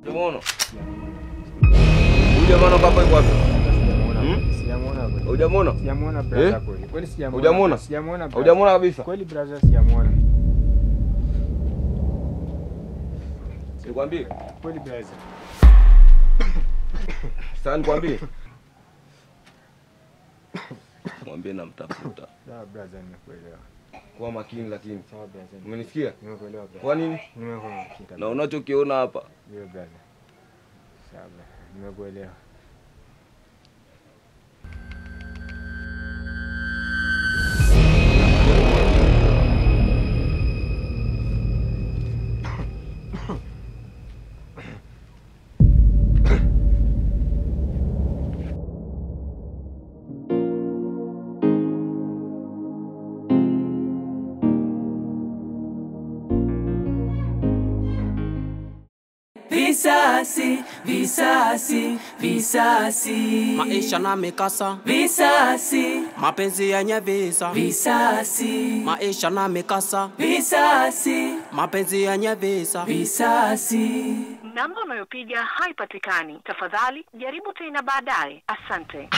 Umeona? Hujamuona baba yuko wapi? Sijamuona kweli. Hujamuona? Sijamuona brother kweli. Kweli sijamuona. Hujamuona? Sijamuona. Hujamuona kabisa? Kweli brother sijamuona. Nikwambie? Kweli brother. Sasa nikwambie? Mwambie namtafuta. Sawa brother, nimekuelewa. Kwa makini lakini. Sawa brother. Umenisikia? Nimekuelewa brother. Kwa nini? Nimekuelewa. Na unachokiona hapa? Ndio brother. Sawa brother. Nimekuelewa. Visasi, visasi, visasi. Maisha na mikasa. Visasi. Mapenzi yenye visa. Visasi. Maisha na mikasa. Visasi. Mapenzi yenye visa. Visasi. Namba unayopiga haipatikani. Tafadhali jaribu tena baadaye. Asante.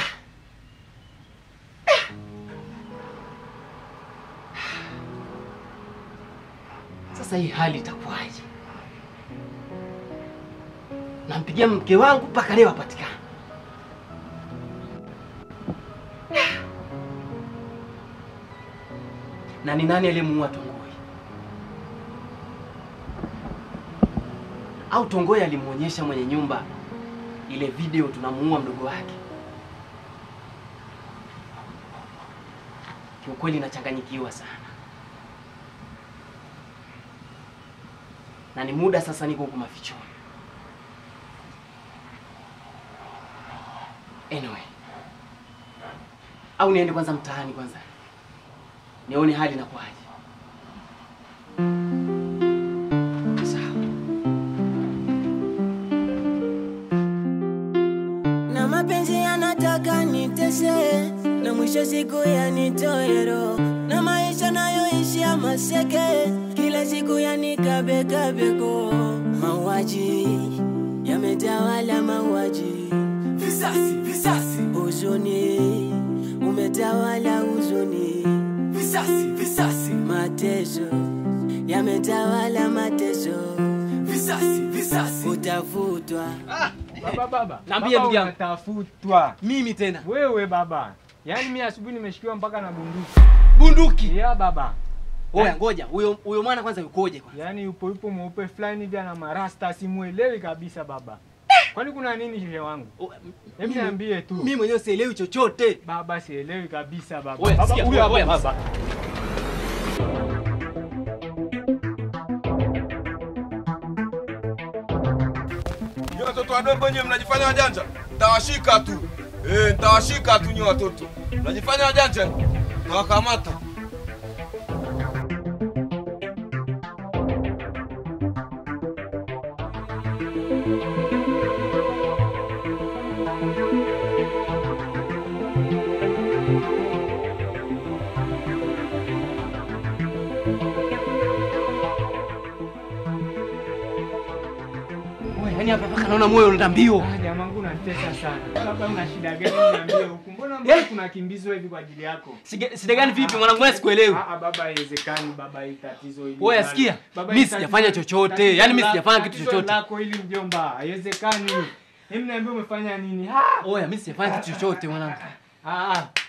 Sasa hii hali itakuwaje? Nampigia mke wangu mpaka leo hapatikani. Na ni nani aliyemuua Tongoi? Au Tongoi alimuonyesha mwenye nyumba ile video tunamuua mdogo wake? Kiukweli nachanganyikiwa sana. Na ni muda sasa niko huko mafichoni. Anyway. Au niende kwanza mtaani kwanza. Nione hali inakuaje. Sawa. Na mapenzi yanataka nitese, na mwisho siku yanitoe roho. Na maisha nayoishi ya maseke, kila siku yanikabekabeko. Mauaji yametawala mauaji. Visasi, visasi. Huzuni umetawala huzuni. Visasi, visasi. Mateso yametawala mateso. Visasi, visasi. Utafutwa. Baba. Naambia ndugu yangu. Utafutwa. Mimi tena. Wewe baba. Yaani mimi asubuhi nimeshikiwa mpaka na bunduki. Bunduki? Ya baba. Oya ngoja, huyo mwana kwanza yukoje kwanza? Yaani yupo mweupe fulani hivi ana marasta, simuelewi kabisa baba. Kwani kuna nini shehe wangu? Hebu niambie tu. Mimi mwenyewe sielewi chochote. Baba sielewi kabisa baba. Oya, Baba huyu hapa oya, baba. Nyie watoto wadogo nyie mnajifanya wajanja? Tawashika tu. Tawashika tu nyie watoto. Mnajifanya wajanja? Tawakamata. Yaani hapa mpaka naona moyo unaenda mbio. Jamaa wangu unatesa sana. Baba una shida gani niambie huko? Mbona kuna kimbizo hivi kwa ajili yako? Shida gani vipi mwanangu, wewe sikuelewi. Baba haiwezekani baba, hii tatizo hili. Wewe sikia, mimi sijafanya chochote. Yaani mimi sijafanya kitu chochote. Lako hili mjomba, haiwezekani. Hebu niambie umefanya nini? Oya, mimi sijafanya kitu chochote mwanangu.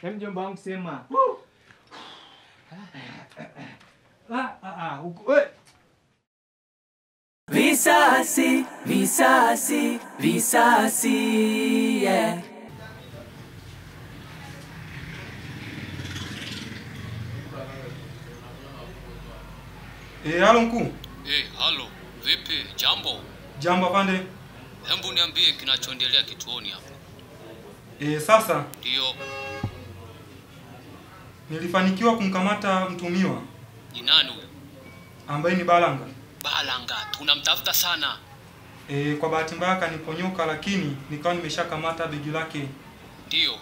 Hebu mjomba wangu sema. Visasi, visasi, visasi, yeah. Halo mkuu. Halo. Vipi? Jambo. Jambo afande. Hebu niambie kinachoendelea kituoni hapo. Sasa Ndio. nilifanikiwa kumkamata mtumiwa. Ni nani huyo? Ambaye ni Balanga. Balanga, tunamtafuta sana. Kwa bahati mbaya kaniponyoka, lakini nikawa nimeshakamata begi lake. Ndio.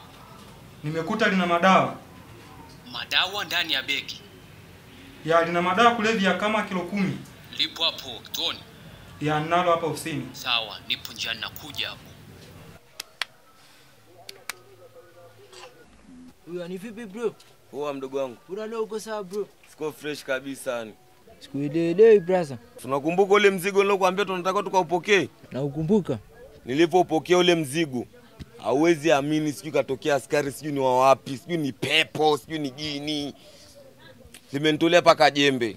Nimekuta lina madawa. Madawa ndani ya begi? Ya, lina madawa kulevya kama kilo 10. Lipo hapo kituoni? Ya nalo hapa ofisini. Sawa, nipo njiani nakuja hapo. Huyo ni vipi bro? Poa mdogo wangu. Leo uko sawa bro? Siko fresh kabisa yani. Sikuelewi brother. Tunakumbuka ule mzigo nilokuambia tunataka tukaupokee? Na ukumbuka? Nilipopokea ule mzigo, hauwezi amini, sijui katokea askari, sijui ni wa wapi, sijui ni pepo, sijui ni gini. Limenitolea paka jembe.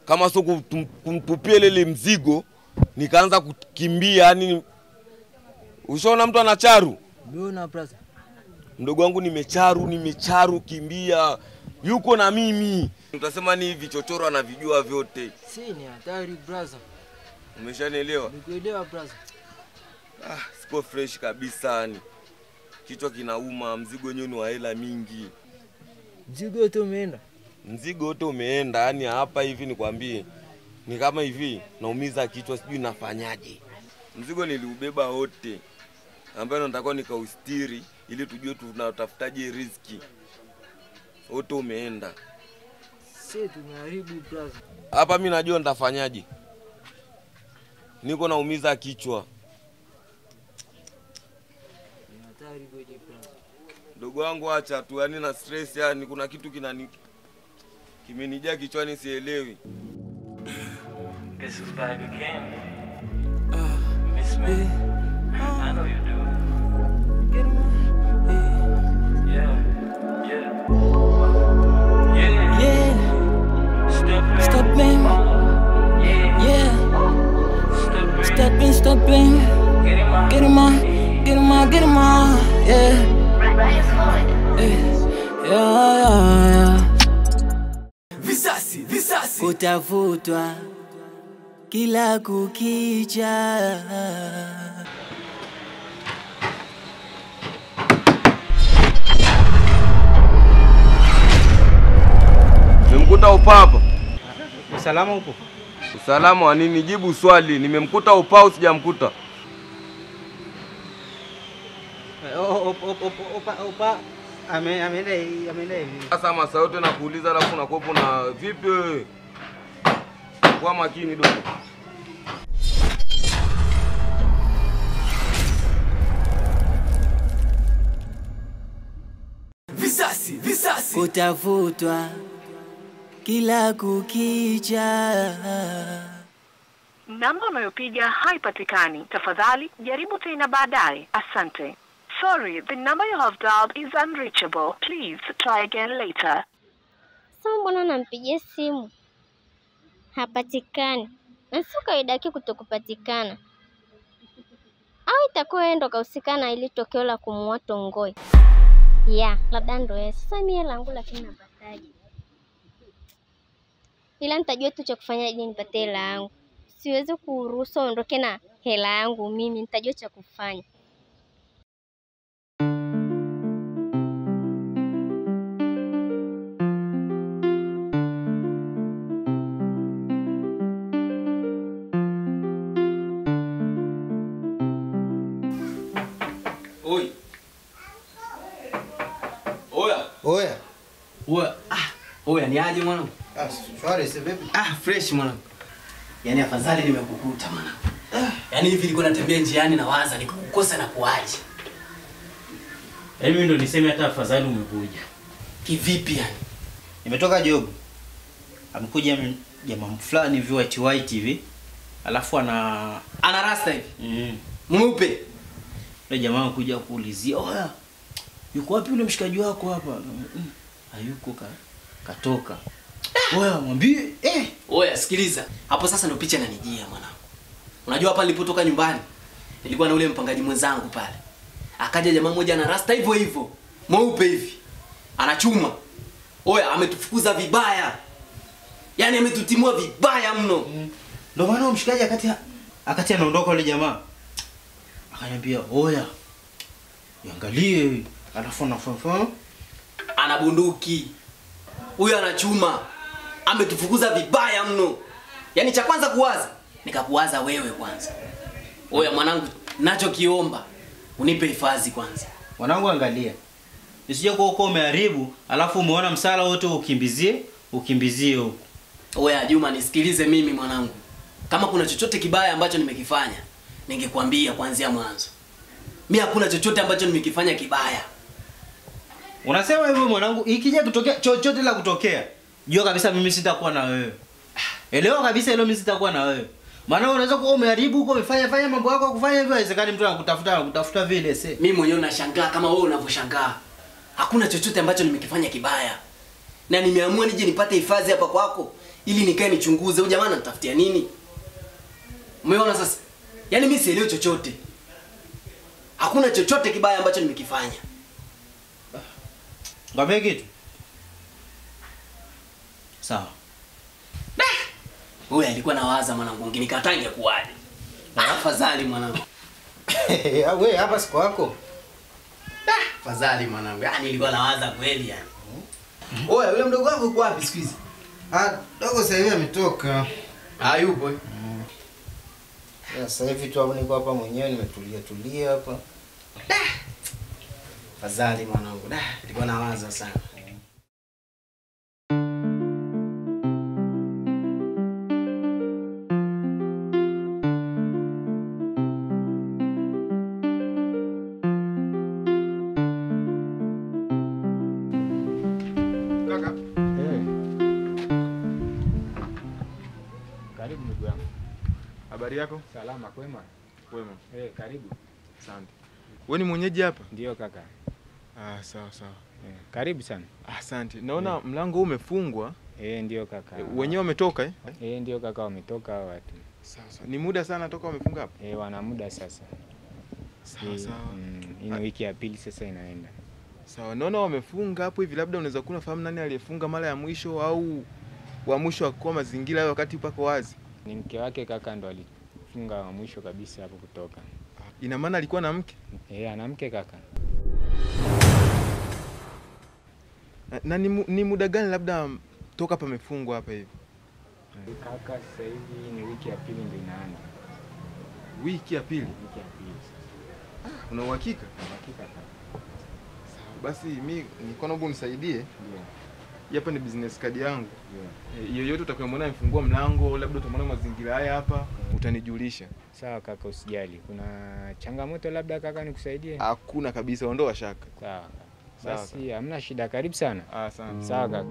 Kama sio kumtupia ile mzigo, nikaanza kukimbia yani. Ushaona mtu anacharu? Mbona brother? Mdogo wangu nimecharu kimbia. Yuko na mimi. Utasema ni hivi chochoro anavijua vyote. Si ni hatari brother. Umeshanielewa? Nikuelewa brother. Siko fresh kabisa yani. Kichwa kinauma, mzigo wenyewe ni wa hela mingi. Mzigo wote umeenda? Mzigo wote umeenda yani hapa hivi nikwambie. Ni kama hivi naumiza kichwa sijui nafanyaje. Mzigo niliubeba wote. Ambayo nataka nikaustiri ili tujue tunatafutaje riziki. Wote umeenda. Sisi tumeharibu brother. Hapa mimi najua nitafanyaje. Niko naumiza kichwa. Ni hatari kweli brother. Ndugu wangu acha tu yani na stress yani kuna kitu kimenijia kichwani sielewi. This is back again. Miss me. I know you do. Stepping. Get him on. Yeah. Visasi. Kutafutwa kila kukicha. Nimemkuta upapa. Usalama upo? Usalama wa nini? Jibu swali. Nimemkuta upao sijamkuta. Opa. Ameenda hivi. Sasa masaa yote nakuuliza alafu unakopo na vipi wewe? Kwa makini dogo. Visasi. Kutafutwa kila kukicha. Namba unayopiga haipatikani. Tafadhali jaribu tena baadaye. Asante. Sorry, the number you have dialed is unreachable. Please try again later. Sasa mbona nampigia simu? Hapatikani. Na sio kawaida yake kutokupatikana. Au itakuwa ndo kahusikana ili tokeo la kumuua Tongoe. Labda ndo yeye. Sasa mimi langu lakini napataje? Ila nitajua tu cha kufanya ili nipate hela yangu. Siwezi kuruhusu ondoke na hela yangu mimi, nitajua cha kufanya. Oya ni aje mwanangu? Shwari si vipi? Fresh mwanangu. Yaani afadhali nimekukuta mwanangu. Yaani hivi nilikuwa natembea njiani na waza nikukosa na kuaje. Yaani mimi ndo niseme hata afadhali umekuja. Kivipi yani? Nimetoka job. Amekuja jamaa fulani hivi white hivi. Alafu ana rasta hivi. Mweupe. Yule jamaa kuja kuulizia, "Oya, yuko wapi yule mshikaji wako hapa?" Hayuko katoka. Oya, mwambie, Oya, sikiliza. Hapo sasa ndo picha inanijia mwanangu. Unajua hapa nilipotoka nyumbani, nilikuwa na ule mpangaji mwenzangu pale. Akaja jamaa mmoja na rasta hivyo. Mweupe hivi. Anachuma. Oya, ametufukuza vibaya. Yaani ametutimua vibaya mno. Ndio maana mshikaji akati anaondoka yule jamaa. Akaniambia, "Oya, niangalie." Alafu anafafa ana bunduki. Huyo anachuma. Ametufukuza vibaya mno. Yaani cha kwanza kuwaza, nikakuwaza wewe kwanza. Oya mwanangu, nachokiomba unipe hifadhi kwanza. Mwanangu angalia. Nisije kwa uko umeharibu, alafu umeona msala wote ukimbizie huko. Oya Juma, nisikilize mimi mwanangu. Kama kuna chochote kibaya ambacho nimekifanya, ningekwambia kuanzia mwanzo. Mimi hakuna chochote ambacho nimekifanya kibaya. Unasema hivyo mwanangu, ikija kutokea chochote la kutokea, jua kabisa mimi sitakuwa na wewe. Elewa kabisa hilo, mimi sitakuwa na wewe. Maana unaweza kuwa umeharibu huko, umefanya mambo yako kufanya hivyo, haiwezekani mtu anakutafuta vile se. Mimi mwenyewe nashangaa kama wewe unavyoshangaa. Hakuna chochote ambacho nimekifanya kibaya. Na nimeamua nije nipate hifadhi hapa kwako ili nikae nichunguze huyu jamaa anatafutia nini. Umeona sasa? Yaani mimi sielewi chochote. Hakuna chochote kibaya ambacho nimekifanya. Ngambie kitu. Sawa. Wewe alikuwa nawaza mwanangu, nikataa ingekuaje. Afadhali mwanangu. Wewe hapa siku yako. Afadhali mwanangu. Yaani nilikuwa nawaza kweli yani. Oya, yule mdogo wangu yuko wapi siku hizi? Dogo sasa hivi ametoka. Yupo. Sasa hivi tu hapo niko hapa mwenyewe nimetulia hapa. Afadhali mwanangu. Nilikuwa nawaza sana. Karibu ndugu yangu. Habari yako? Salama kwema. Kwema. Karibu. Asante. Wewe ni mwenyeji hapa? Ndio kaka. Sawa. Karibu sana. Asante. Naona mlango huu umefungwa. Ndio kaka. Wenyewe wametoka ndio kaka, wametoka watu. Sawa. Ni muda sana toka wamefunga hapa? Wana muda sasa. Sawa. Hii ni wiki ya pili sasa inaenda. Sawa. Naona wamefunga hapo hivi, labda unaweza kuna fahamu nani aliyefunga mara ya mwisho au wa mwisho kwa mazingira hayo wakati pako wazi? Ni mke wake kaka, ndo alifunga wa mwisho kabisa hapo kutoka. Ina maana alikuwa na mke? Ana mke kaka. Na ni muda gani labda toka pamefungwa hapa hivi? Kaka sasa hivi ni wiki ya pili ndio inaanza. Wiki ya pili? Wiki ya pili sasa. Una uhakika? Uhakika kaka. Sawa, basi mimi niko naomba unisaidie. Ndio. Hapa ni business card yangu. Yoyote utakayemwona amefungua mlango, labda utamwona mazingira haya hapa, utanijulisha. Sawa kaka, usijali. Kuna changamoto labda kaka nikusaidie? Hakuna kabisa, ondoa shaka. Sawa. Basi hamna shida, karibu sana. Asante. Sawa kaka.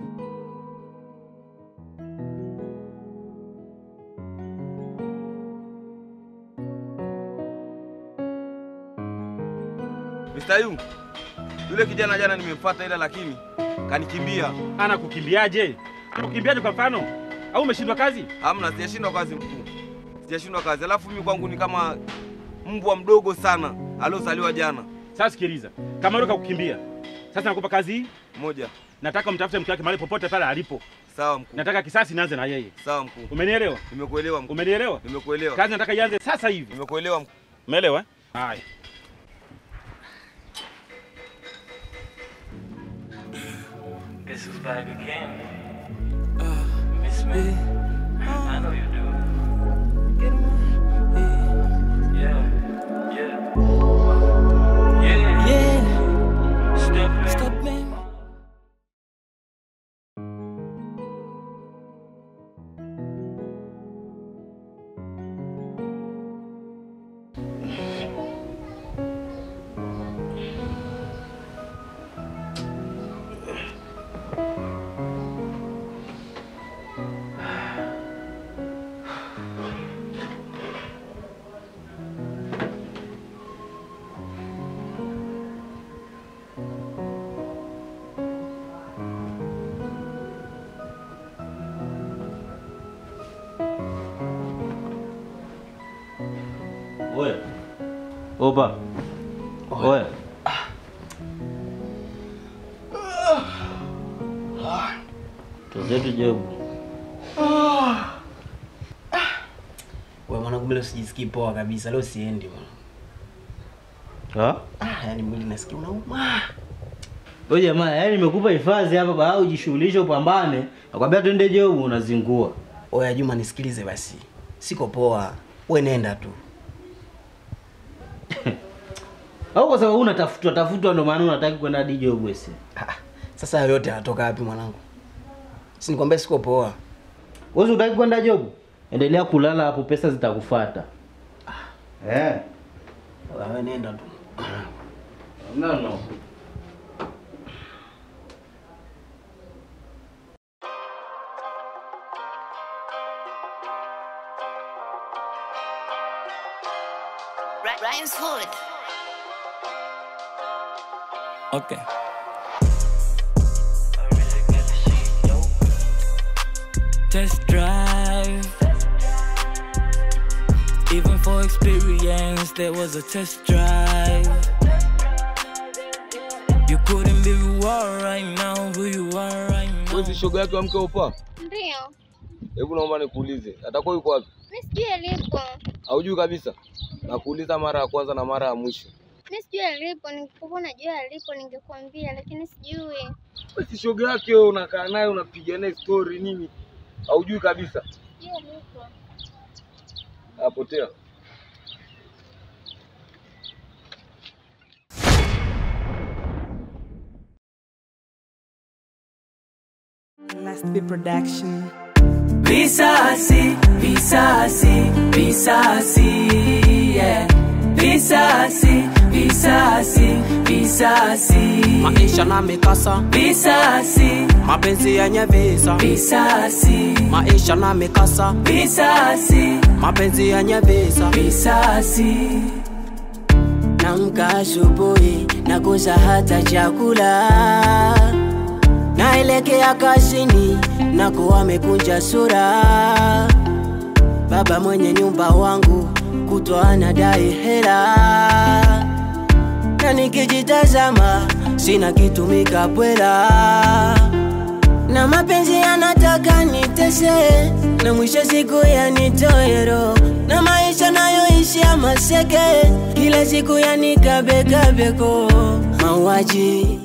Mr. Yu, yule kijana jana nimemfuata ila lakini kanikimbia. Anakukimbiaje? Anakukimbiaje kwa mfano? Au umeshindwa kazi? Hamna, sijashindwa kazi mkuu. Sijashindwa kazi. Alafu mimi kwangu ni kama mbwa mdogo sana aliozaliwa jana. Sasa sikiliza. Kama yule kakukimbia. Sasa nakupa kazi hii moja. Nataka mtafute mke wake mahali popote pale alipo. Sawa mkuu. Nataka kisasi nianze na yeye. Sawa mkuu. Umenielewa? Nimekuelewa mkuu. Umenielewa? Nimekuelewa. Kazi nataka ianze sasa hivi. Nimekuelewa mkuu. Umeelewa? Haya. This is back again. Miss me. I know you do. Yeah. Step in. Oya. Opa. Oya. Tuzetu jobu. Wewe mwanangu, leo sijisikii poa kabisa. Leo siendi bwana. Yaani mwili nasikia unauma. Wewe jamaa, yaani nimekupa hifadhi hapa baa ujishughulishe upambane. Nakwambia twende jobu unazingua. Oya Juma, nisikilize basi. Siko poa. Wewe nenda tu. Au kwa sababu unatafutwa ndio maana unataka kwenda hadi job wewe. Sasa yote yanatoka wapi mwanangu? Si nikwambia siko poa. Wewe unataka kwenda job? Endelea kulala hapo, pesa zitakufuata. Wewe nenda tu. No. Ryan's Hood. Okay. Test drive. Even for experience, there was a test drive. You couldn't be who you are right now, who you are right now. Wewe shoga yake amke upa? Ndio. Hebu naomba nikuulize, atakuwa yuko wapi? Mimi sijui alipo. Haujui kabisa? Nakuuliza mara ya kwanza na mara ya mwisho. Mimi sijui alipo, ningekuwa najua alipo ningekuambia, lakini sijui. Wewe shoga yake wewe unakaa naye unapiga naye story nini? Haujui kabisa? Sijui alipo. Apotea. Last Be Production. Visasi, visasi, visasi, yeah. Visasi, visasi, visasi. Maisha na mikasa. Visasi, mapenzi yenye visa. Visasi, maisha na mikasa. Visasi, mapenzi yenye visa. Visasi. Namka asubuhi nakosa hata chakula. Naelekea kazini nakuwa amekunja sura. Baba mwenye nyumba wangu kutwa anadai hela. Na nikijitazama sina kitu mikapwela. Na mapenzi yanataka nitese, na mwisho siku yanitoe roho. Na maisha nayoishi ya maseke, kila siku yanikabekabeko. Mauaji